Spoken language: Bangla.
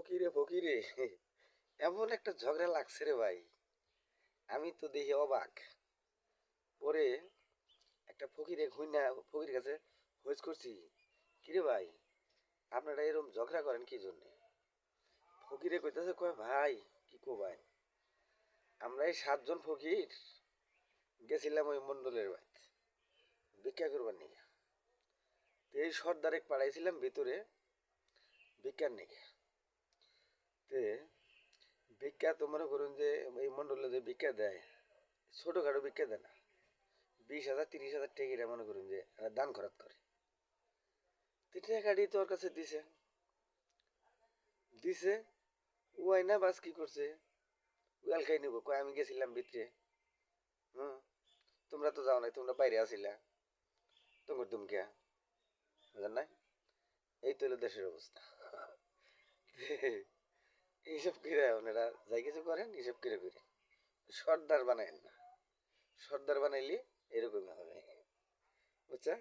ফকিরে ফকিরে এমন একটা ঝগড়া লাগছে রে ভাই। আমি তো দেখি অবাক। পরে একটা ফকিরে খুঁজনা ফকির কাছে খোঁজ করছি, কিরে ভাই আপনারা এরকম ঝগড়া করেন কি জন্যে? ফকিরে কইতাছে, কয় ভাই কি কো ভাই, আমরা এই 7 জন ফকির গেছিলাম ওই মন্ডলের বাড়িতে ভিক্ষা করবার নিয়ে। তো এই সর্দারে পাঠাইছিলাম ভিতরে ভিক্ষার নিয়ে। তে ভিক্ষা তো মনে করুন যে এই মন্ডলে যে ভিক্ষা দেয়, ছোটখাটো ভিক্ষা দেয় না, 20,000 30,000 টেকিরা মনে করুন যে দান খরচ করে। তো টাকাটি তোর কাছে দিছে দিছে ওই না বাস কি করছে, উয়াল খাই নিব, কয় আমি গেছিলাম ভিতরে। হুম, তোমরা তো যাও নাই, তোমরা বাইরে আসিলা, তোমার দুমকিয়া বুঝলেন না? এই তো হলো দেশের অবস্থা। এইসব করে ওনারা যাই কিছু করেন, এইসব করে করে সর্দার বানায় না। সর্দার বানাইলে এরকমই হবে, বুঝছেন?